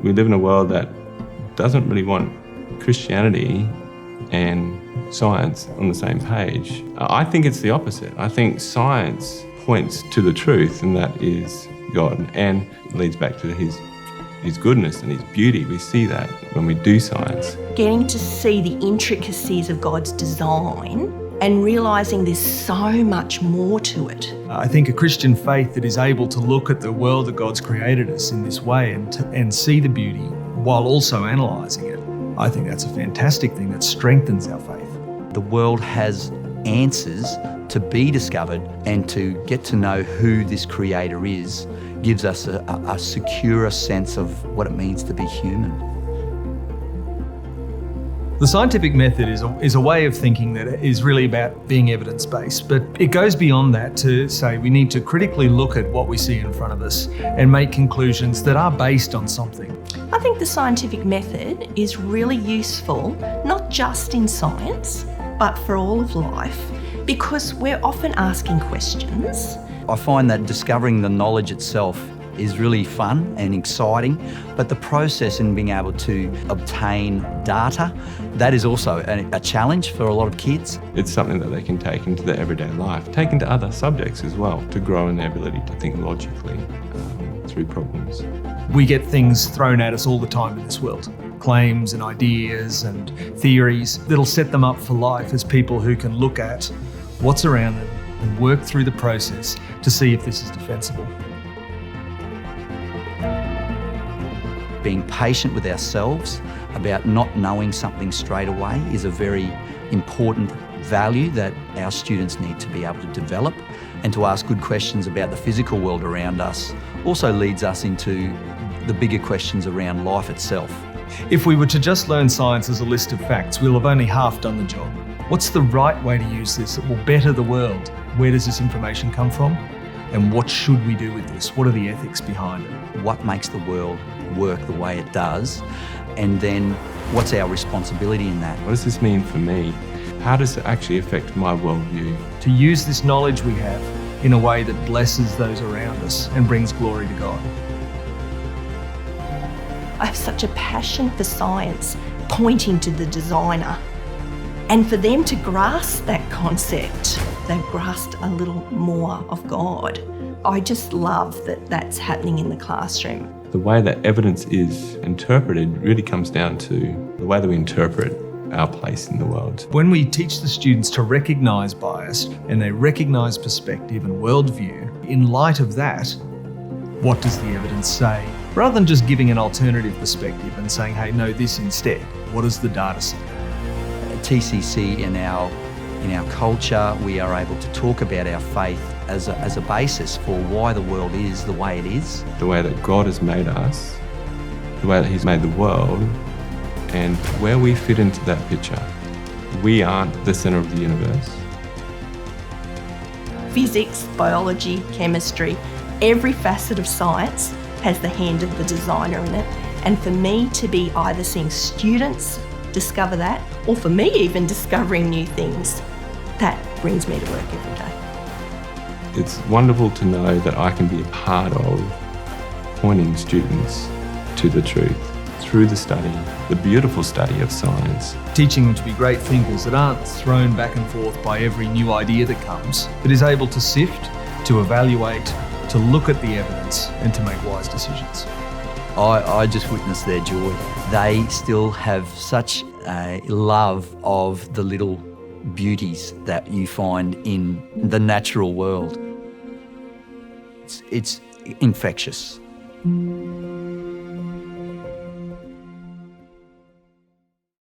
We live in a world that doesn't really want Christianity and science on the same page. I think it's the opposite. I think science points to the truth, and that is God, and leads back to his goodness and his beauty. We see that when we do science. Getting to see the intricacies of God's design and realising there's so much more to it. I think a Christian faith that is able to look at the world that God's created us in this way and see the beauty while also analysing it, I think that's a fantastic thing that strengthens our faith. The world has answers to be discovered, and to get to know who this creator is gives us a securer sense of what it means to be human. The scientific method is a way of thinking that is really about being evidence-based, but it goes beyond that to say we need to critically look at what we see in front of us and make conclusions that are based on something. I think the scientific method is really useful, not just in science, but for all of life, because we're often asking questions. I find that discovering the knowledge itself is really fun and exciting, but the process in being able to obtain data, that is also a challenge for a lot of kids. It's something that they can take into their everyday life, take into other subjects as well, to grow in their ability to think logically through problems. We get things thrown at us all the time in this world. Claims and ideas and theories that'll set them up for life as people who can look at what's around them and work through the process to see if this is defensible. Being patient with ourselves about not knowing something straight away is a very important value that our students need to be able to develop, and to ask good questions about the physical world around us also leads us into the bigger questions around life itself. If we were to just learn science as a list of facts, we'll have only half done the job. What's the right way to use this that will better the world? Where does this information come from? And what should we do with this? What are the ethics behind it? What makes the world work the way it does? And then what's our responsibility in that? What does this mean for me? How does it actually affect my worldview? To use this knowledge we have in a way that blesses those around us and brings glory to God. I have such a passion for science, pointing to the designer. And for them to grasp that concept, they've grasped a little more of God. I just love that that's happening in the classroom. The way that evidence is interpreted really comes down to the way that we interpret our place in the world. When we teach the students to recognise bias and they recognise perspective and worldview, in light of that, what does the evidence say? Rather than just giving an alternative perspective and saying, hey, no, this instead, what does the data say? TCC in our culture, we are able to talk about our faith as a basis for why the world is the way it is. The way that God has made us, the way that he's made the world, and where we fit into that picture. We aren't the centre of the universe. Physics, biology, chemistry, every facet of science has the hand of the designer in it. And for me to be either seeing students discover that, or for me even discovering new things, that brings me to work every day. It's wonderful to know that I can be a part of pointing students to the truth through the study, the beautiful study of science. Teaching them to be great thinkers that aren't thrown back and forth by every new idea that comes, but is able to sift, to evaluate, to look at the evidence and to make wise decisions. I just witnessed their joy. They still have such a love of the little beauties that you find in the natural world. It's infectious.